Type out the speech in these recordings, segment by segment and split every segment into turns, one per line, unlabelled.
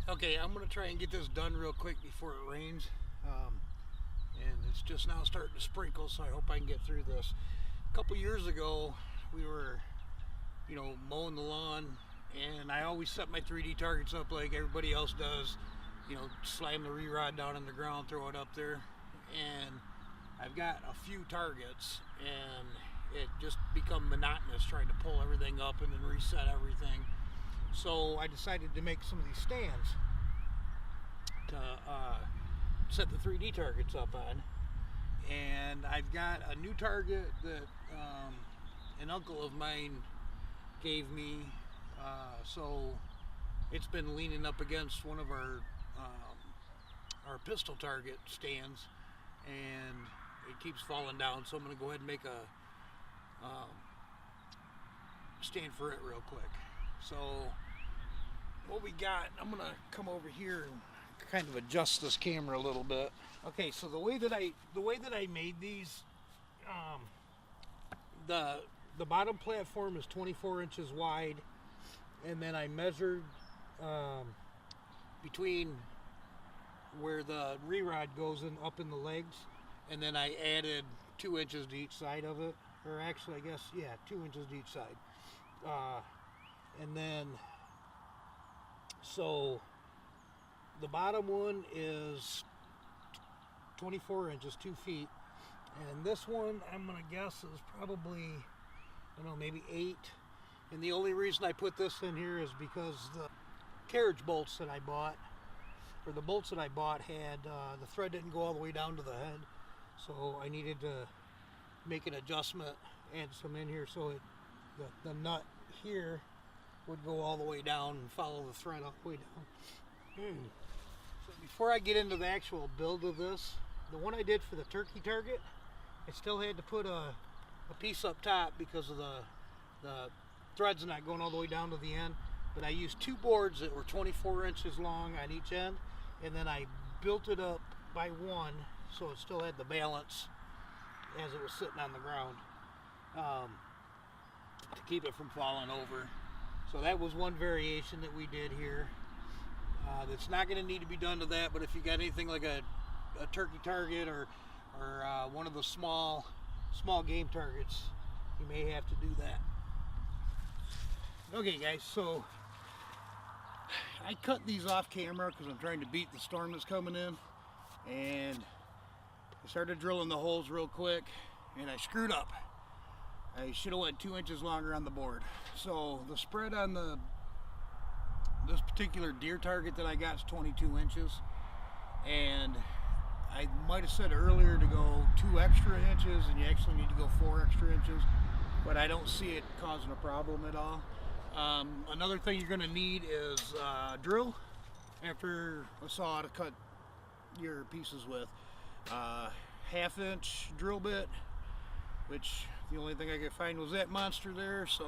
Okay, I'm going to try and get this done real quick before it rains. And it's just now starting to sprinkle, so I hope I can get through this. A couple years ago, we were, mowing the lawn, and I always set my 3D targets up like everybody else does. Slam the re-rod down on the ground, throw it up there. And I've got a few targets, and it just become monotonous trying to pull everything up and then reset everything. So I decided to make some of these stands to set the 3D targets up on. And I've got a new target that an uncle of mine gave me. So it's been leaning up against one of our pistol target stands, and it keeps falling down. So I'm going to go ahead and make a stand for it real quick. So what we got, I'm going to come over here and kind of adjust this camera a little bit. Okay, so the way that I made these, the bottom platform is 24 inches wide, and then I measured between where the re-rod goes in up in the legs, and then I added 2 inches to each side of it, or actually I guess 2 inches to each side, and then so the bottom one is 24 inches, 2 feet, and this one I'm gonna guess is probably, I don't know, maybe 8. And the only reason I put this in here is because the carriage bolts that I bought, or the bolts that I bought, had the thread didn't go all the way down to the head, so I needed to make an adjustment, add some in here so the nut here would go all the way down and follow the thread all the way down. So before I get into the actual build of this, the one I did for the turkey target, I still had to put a piece up top because of the thread's not going all the way down to the end. But I used 2 boards that were 24 inches long on each end, and then I built it up by 1 so it still had the balance as it was sitting on the ground, to keep it from falling over. So that was one variation that we did here. That's not going to need to be done to that, but if you got anything like a turkey target or one of the small game targets, you may have to do that. Okay guys, so I cut these off camera because I'm trying to beat the storm that's coming in, and I started drilling the holes real quick, and I screwed up. I should have went 2 inches longer on the board. So the spread on this particular deer target that I got is 22 inches, and I might have said earlier to go 2 extra inches, and you actually need to go 4 extra inches, but I don't see it causing a problem at all. Another thing you're going to need is a drill after a saw to cut your pieces with. 1/2 inch drill bit, which the only thing I could find was that monster there. So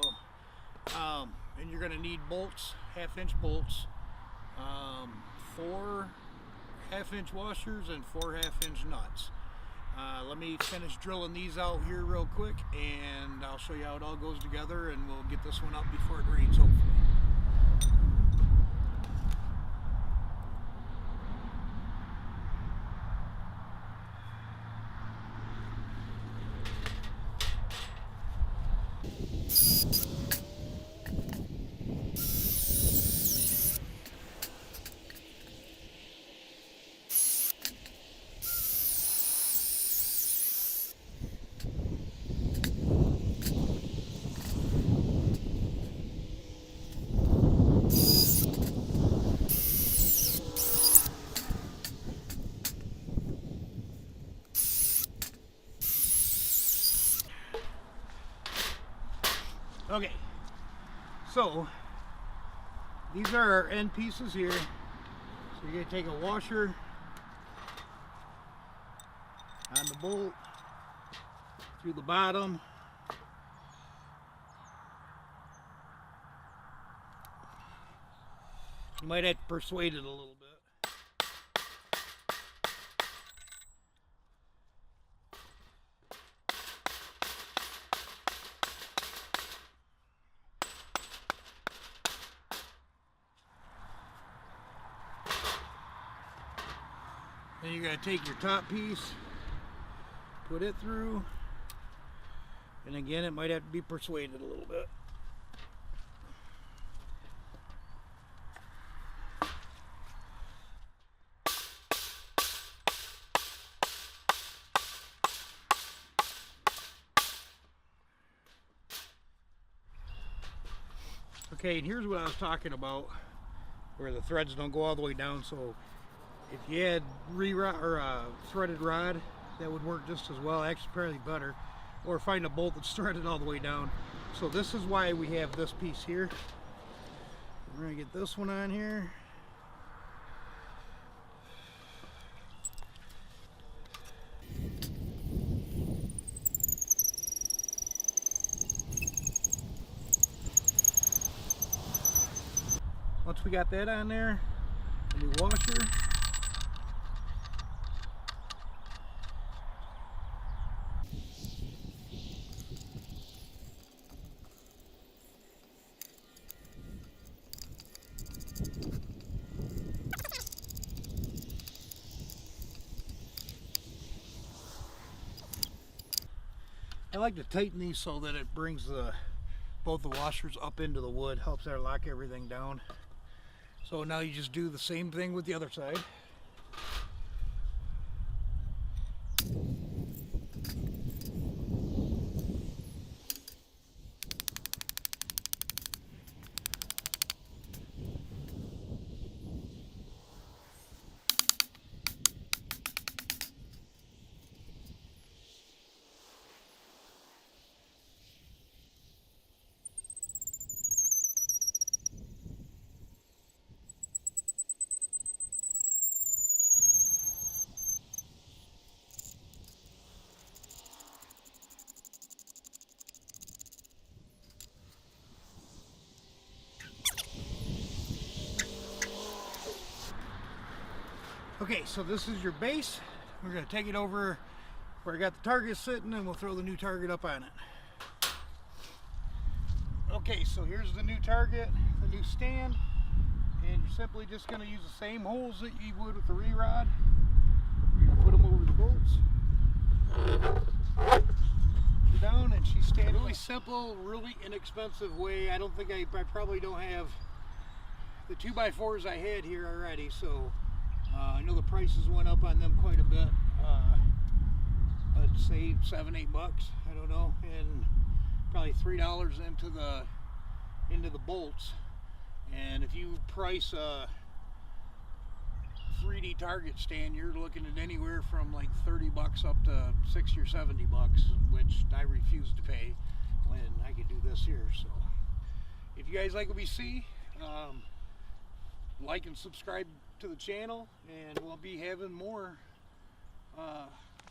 and you're going to need bolts, 1/2 inch bolts, 4 1/2 inch washers, and 4 1/2 inch nuts. Let me finish drilling these out here real quick, and I'll show you how it all goes together, and we'll get this one up before it rains, hopefully. Okay, so these are our end pieces here. So you're going to take a washer on the bolt through the bottom. You might have to persuade it a little bit. Then you're going to take your top piece, put it through, and again it might have to be persuaded a little bit. Okay, and here's what I was talking about, where the threads don't go all the way down. So if you had re-rod or a threaded rod, that would work just as well, actually probably better, or find a bolt that's threaded all the way down. So this is why we have this piece here. We're gonna get this one on here. Once we got that on there, the new washer. I like to tighten these so that it brings both the washers up into the wood, helps there lock everything down. So now you just do the same thing with the other side. Okay, so this is your base. We're going to take it over where I got the target sitting, and we'll throw the new target up on it. Okay, so here's the new target, the new stand, and you're simply just going to use the same holes that you would with the re-rod. You're going to put them over the bolts. She's down and she's standing. Really simple, really inexpensive way. I don't think I probably don't have the 2x4s I had here already, so I know the prices went up on them quite a bit. I'd say $7-8, I don't know, and probably $3 into the bolts. And if you price a 3D target stand, you're looking at anywhere from like $30 up to $60 or $70, which I refuse to pay when I could do this here. So if you guys like what we see, like and subscribe to the channel, and we'll be having more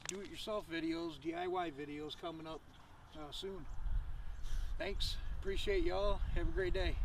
do-it-yourself videos, DIY videos coming up soon. Thanks, appreciate y'all, have a great day.